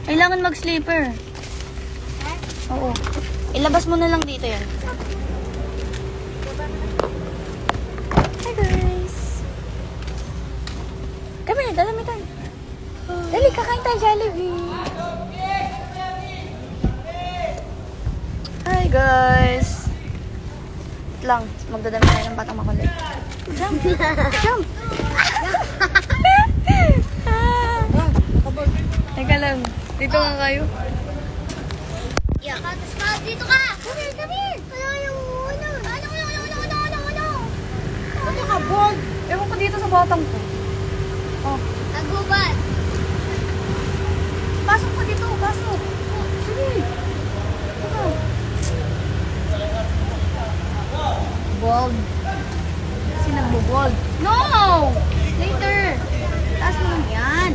Kailangan mag-sleeper. Oo. Ilabas mo na lang dito yan. Hi guys. Come here, dalamitan. Dali, kakain tayo Jollibee. Hi guys. Wait lang, magdadami tayo ng batang makulit. Jump! Jump! Teka lang, dito nga kayo. Yeah, dito ka! Come here, come here! Ano yung ano? Ano ka, bold? Ewan ko dito sa batang ko. Oh. Agubad! Pasok ko dito, pasok. Sige. Ano? Bold. Kasi nagbo-bold. No! Later. Taas mo lang yan.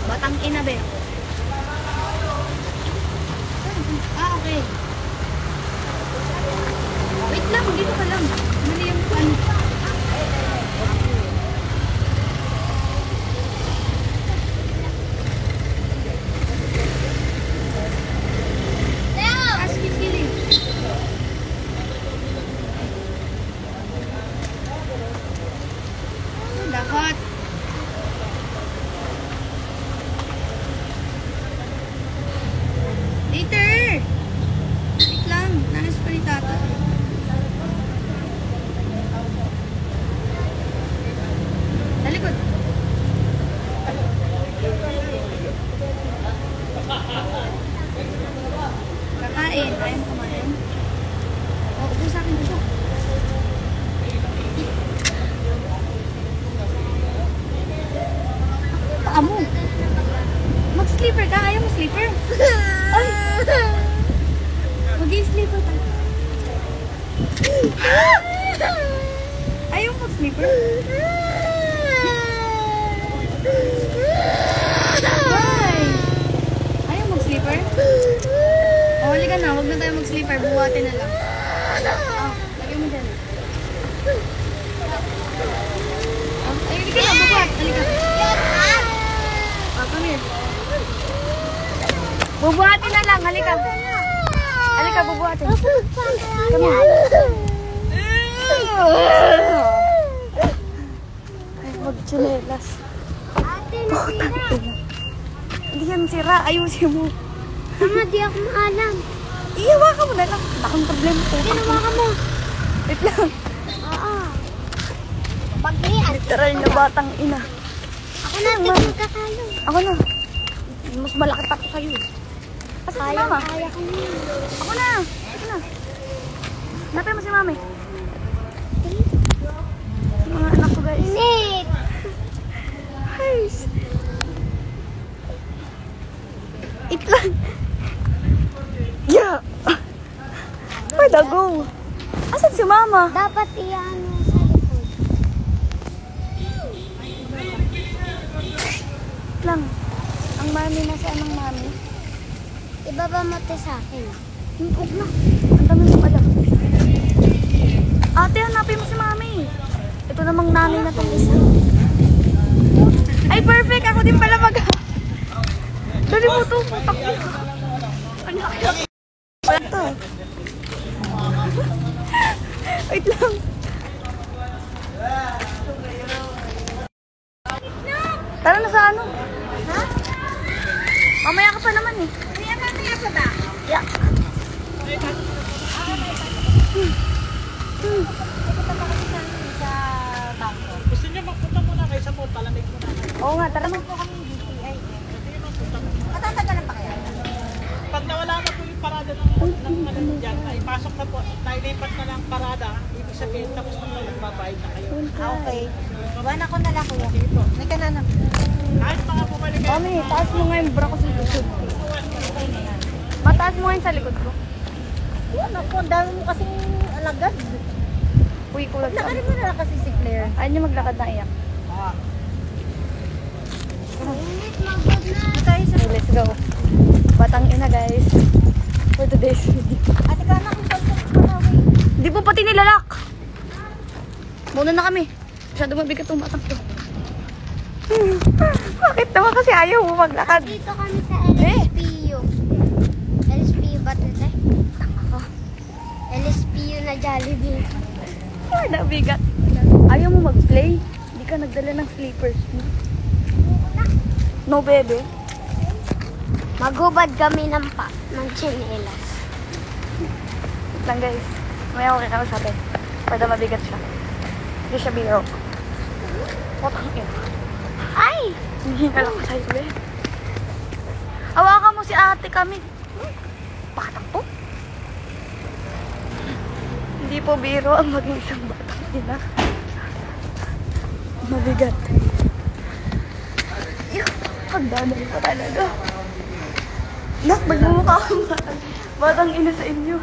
Batang ina, be. Ah, okay. Wait lang, dito ka lang. Mali yung ano. Ask Kili. Dapat. Later! Wait lang, nangis pa ni tata. Talikod. Kakain. Ayaw mo kumain? O, upo sa akin dito. Paa mo. Mag-sleeper ka? Ayaw mo sleeper? Ay! Mag-i-sleeper ka. Ayaw mag-sleeper? Why? Ayaw mag-sleeper? O, halika na. Huwag na tayo mag-sleeper. Buhatin na lang. Ah, lagyan mo dyan. Ay, halika na. Buhat. Halika. Ah, come here. Bubuhatin na lang. Halika. Halika, bubuhatin. Come here. Ay, mag-chinelas. Hindi yan sira. Ayusin mo. Tama, di ako maalam. Iiwa ka mo na lang. Bakang problema ko. Ginawa ka mo. Wait lang. Oo. Pag-ian. Literal na batang ina. Ako na, magkakalo. Ako na. Mas malaki pa ko sa'yo. Kasi si mama. Kaya ko na. Ako na. Ako na. Napin mo si mami. Mga anak ko guys. Nick! Guys. Eat lang. Yeah. Where'd I go? Asan si mama? Dapat iyan sa likod. Eat lang. Ang mami na si anong mami. Ibaba mo ito sa akin. Huwag na. Ang dami mong alam. Ate, hanapin mo si mami. Ito namang nanay na itong isa. Ay, perfect. Ako din pala mag... Dali mo ito. Putak mo. Ang laki. Wala ito. Wait lang. Tara na sa ano? Ha? Mamaya ka pa naman eh. Mamaya pa ba? Yeah. Gusto niyo magpunta muna kayo sa mall, palamig muna. Oo nga, tara na. Matatagalan pa kaya? Pag nawala na po yung parada ng dyan, ay pasok na po, nailipat na lang parada, ibig sabihin tapos na po magbabayad na kayo. Okay. Bawan ako na lang kuya. May ka na naman. Kahit mga bumalik kayo, Mami, taas mo nga yung bra ko sa likod. Mataas mo nga yung sa likod ko. Yan ako, ang dami mo kasing alagad. Uy, kulag sa Lakarin mo na lang kasi si Claire. Ayaw niyo maglakad na iyak. go. Batang ina guys. For today's video. Ate ka na kung saan ka na. Hindi po pati nilalak. Muna na kami. Masyado mabigat itong batang to. Bakit naman kasi ayaw mo maglakad? Dito kami sa LSPU. LSPU ba ito? Ako. LSPU na Jollibee. Masyado bigat. Ayaw mo mag-play? Hindi ka nagdala ng slippers. No, bebe. Maghubad kami ng tsinelas. Wait lang guys. May ako kinausapin. Para mabigat siya. Hindi siya biro. Potang ina. Ay! Hindi ka lang sa'yo, be. Hawakan mo si ate kami. Bakit po? Hindi po biro ang maging isang batang ina. Mabigat. Yuck! Pagdanan pa talaga. Nak, magmumukha akong batang ina sa inyo.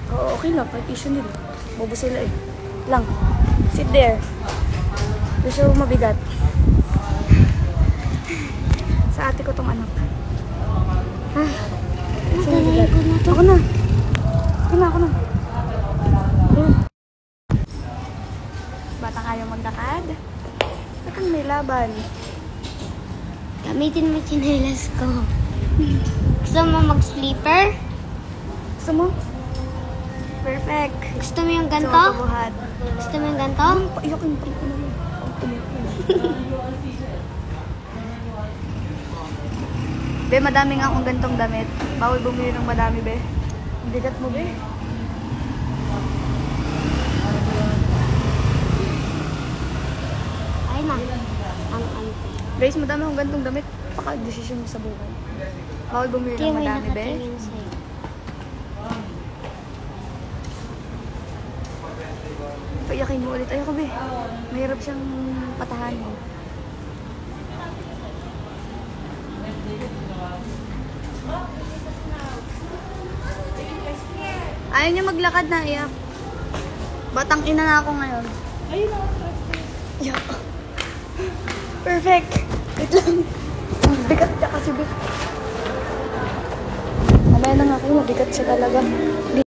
Oo, okay lang. Kahit issue nila. Bobo sila eh. Lang. Sit there. Gusto mo mabigat. Sa ate ko tong anak. Gusto mo mabigat. Ako na. Ako na. Batang ayaw maglakad. Batang may laban. Gamitin mo tsinelas ko. Gusto mo mag-sleeper? Gusto mo? Perfect. Gusto mo yung ganito? Gusto mo buhat. Gusto mo yung ganito? Paiyak yung pang na lang. Ang Be, madami nga akong gantong damit. Bawal bumili ng madami, be. Ang bigat mo, be. Ay na. Ang Guys, madami akong gantong damit. Paka-desisyon mo sa buhay. Bawal bumili ng may madami, be. nakatingin sa'yo. Paiyakin mo ulit. Ayoko, be. Mahirap siyang patahanin. Ayaw niya maglakad na, iyak. Batang ina na ako ngayon. Ayun na. Iyak. Perfect. Wait lang. Ang bigat niya kasi, be. Mamaya na nga kayo, mabigat siya talaga.